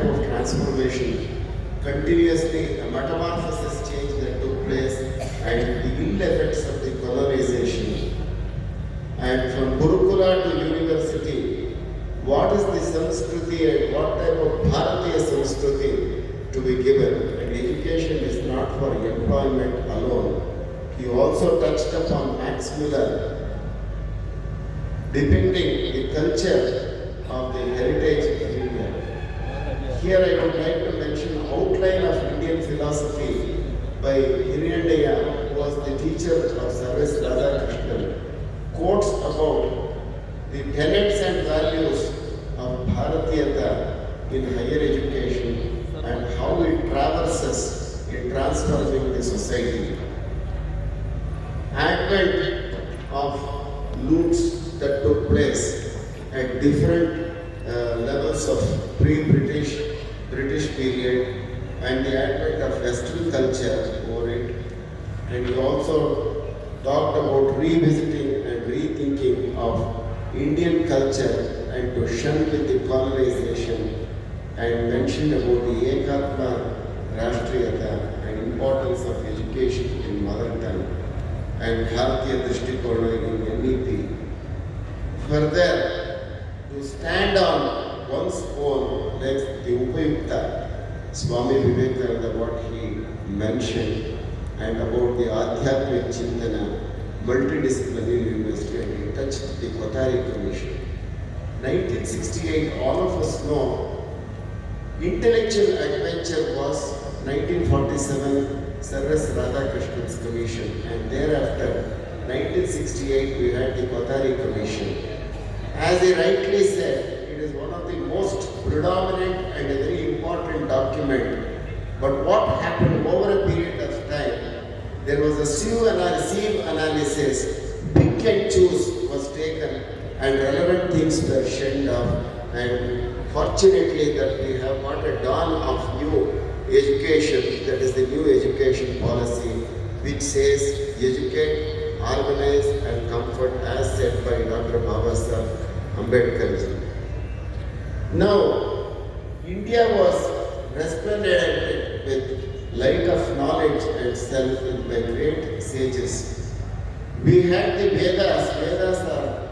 type of transformation, continuously a metamorphosis change that took place and the ill effects of the colonization. And from Gurukula to university, what is the Sanskriti and what type of Bharatiya Sanskriti to be given? And education is not for employment alone. He also touched upon Max Muller, depicting the culture of the heritage of India. Here I would like to mention outline of Indian philosophy by Hiriyandaya, who was the teacher of Service Radhakrishnan, quotes about the tenets and values of Bharatiyata in higher education and how it traverses in transforming the society. Advent of loots that took place at different levels of pre-British, British period, and the advent of Western culture over it. And we also talked about revisiting and rethinking of Indian culture and to shun with the colonization, and mentioned about the Ekatma Rashtriyata and importance of education in mother tongue and Bharatiya Drishtikona in NEP. Further, to stand on one's own legs, the Upayukta, Swami Vivekananda, what he mentioned, and about the Adhyatmik Chintana, multidisciplinary university, and he touched the BOTANY Commission. 1968, all of us know, intellectual adventure was 1947, Service Radhakrishnan's commission, and thereafter, 1968, we had the BOTANY Commission. As he rightly said, it is one of the most predominant and a very important document. But what happened over a period of time, there was a sieve analysis, pick and choose was taken, and relevant things were shunned off. And fortunately that we have got a dawn of new education, that is the new education policy, which says educate, organize and comfort, as said by Dr. Ambedkar. Now, India was resplendent with light of knowledge and self by great sages. We had the Vedas. Vedas are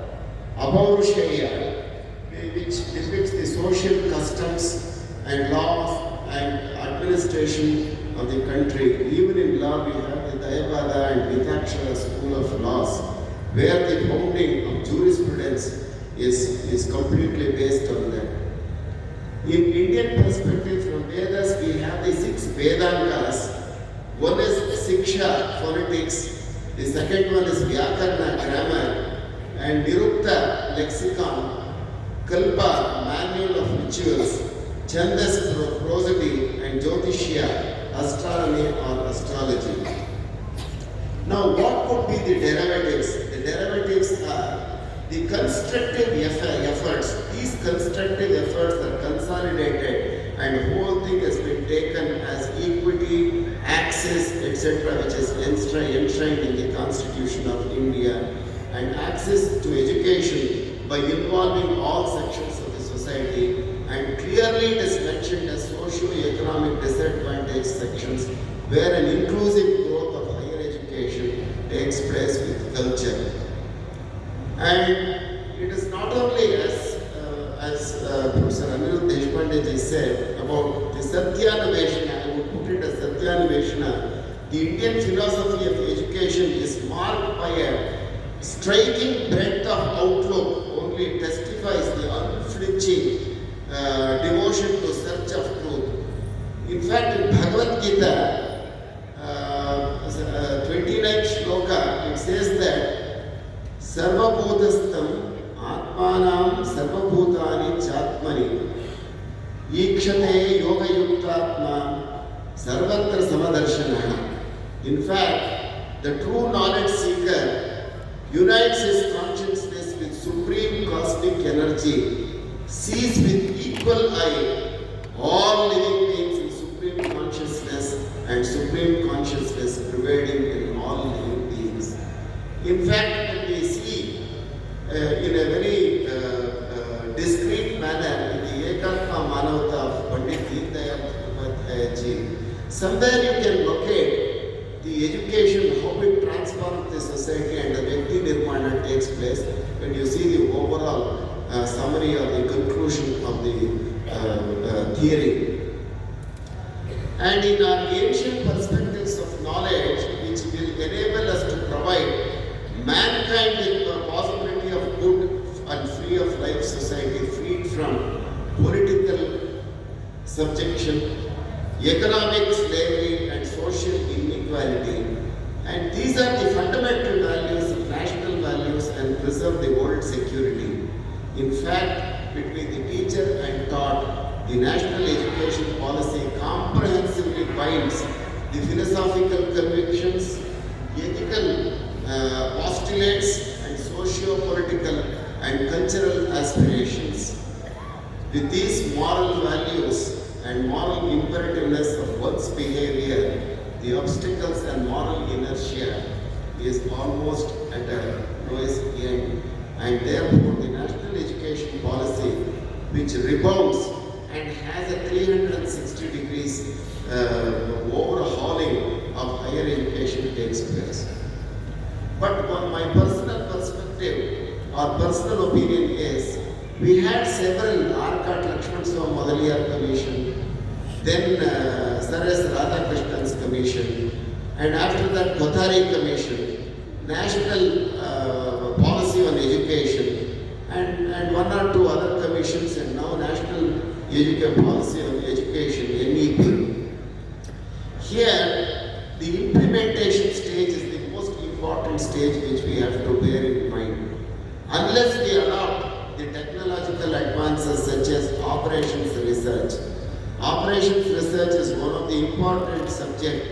Abaurusheya, which depicts the social customs and laws and administration of the country. Even in law, we have the Dayapada and Vitakshara school of laws, where the founding of jurisprudence is completely based on that. In Indian perspective, from Vedas, we have the 6 Vedantas. One is Siksha, phonetics. The second one is Vyakarna, grammar, and Nirukta, lexicon, Kalpa, manual of rituals, Chandas, prosody, and Jyotishya, astronomy or astrology. Now, what could be the derivatives? The derivatives are the constructive efforts. These constructive efforts are consolidated, and the whole thing has been taken as equity, access, etc., which is enshrined in the Constitution of India, and access to education by involving all sections of the society, and clearly it is mentioned as socio-economic disadvantaged sections where an inclusive growth of higher education takes place with culture. And it is not only as Professor Anirudh Deshpande said about the Satyanaveshana, I would put it as Satyanaveshana. The Indian philosophy of education is marked by a striking breadth of outlook, only testifies the unflinching devotion to search of truth. In fact, in Bhagavad Gita, 29th shloka, it says that Sarvabhutastam Atmanam Sarvabhutani Chatmani Ikshate Yoga Yuktatma Sarvatra Samadarshana. In fact, the true knowledge seeker unites his consciousness with supreme cosmic energy, sees with equal eye all living beings in supreme consciousness and supreme consciousness prevailing in all living beings. In fact, when we see in a very discreet manner in the Ekatma Manavata of Pandit Somewhere you can locate the education, how it transforms the society, and the Vyakti Nirmana takes place when you see the overall summary or the conclusion of the theory. And in our ancient perspectives of knowledge, which will enable us to provide mankind with the possibility of good and free of life society, freed from political subjection, economic slavery and social inequality. And these are the fundamental values of national values and preserve the world security. In fact, between the teacher and taught, the national education policy comprehensively binds the philosophical convictions, ethical postulates and socio-political and cultural aspirations. With these moral values and moral imperativeness of one's behavior, the obstacles and moral inertia is almost at a lowest end, and therefore the national education policy, which rebounds and has a 360 degrees overhauling of higher education takes place. But on my personal perspective or personal opinion is, we had several Arcot Lakshman Madaliyar Commission, then Sir S. Radhakrishnan's Commission, and after that BOTANY Commission, National Policy on Education, and one or two other commissions, and now National Policy on Education, NEP. Here, the implementation stage is the most important stage which we have to bear in mind. Unless we adopt the technological advances such as operations research. Operations research is one of the important subjects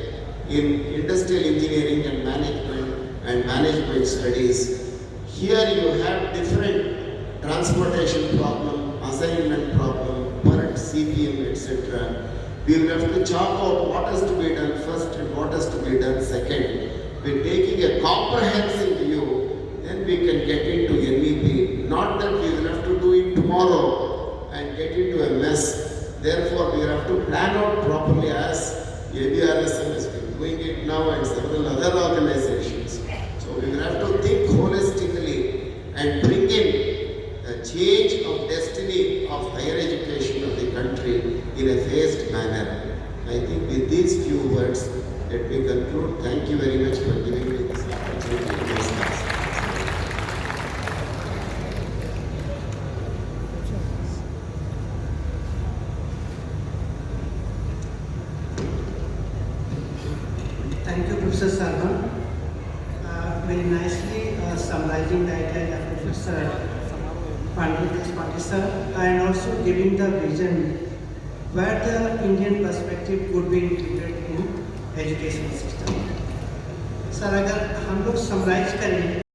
in industrial engineering and management studies. Here you have different transportation problem, assignment problem, per CPM, etc. We will have to chalk out what has to be done first and what has to be done second. We're taking a comprehensive view, then we can get into NEP. Not that we will have to do it tomorrow and get into a mess. Therefore, we have to plan out properly as ABRSM has been doing it now and several other organizations. So we will have to think holistically and bring in a change of destiny of higher education of the country in a phased manner. I think with these few words, let me conclude. Thank you very much for giving me this opportunity. Thank you, Professor Sharma. Very nicely summarizing the idea of Professor Pandit sir, and also giving the vision where the Indian perspective could be integrated in education system. Sir अगर हम लोग summarise करें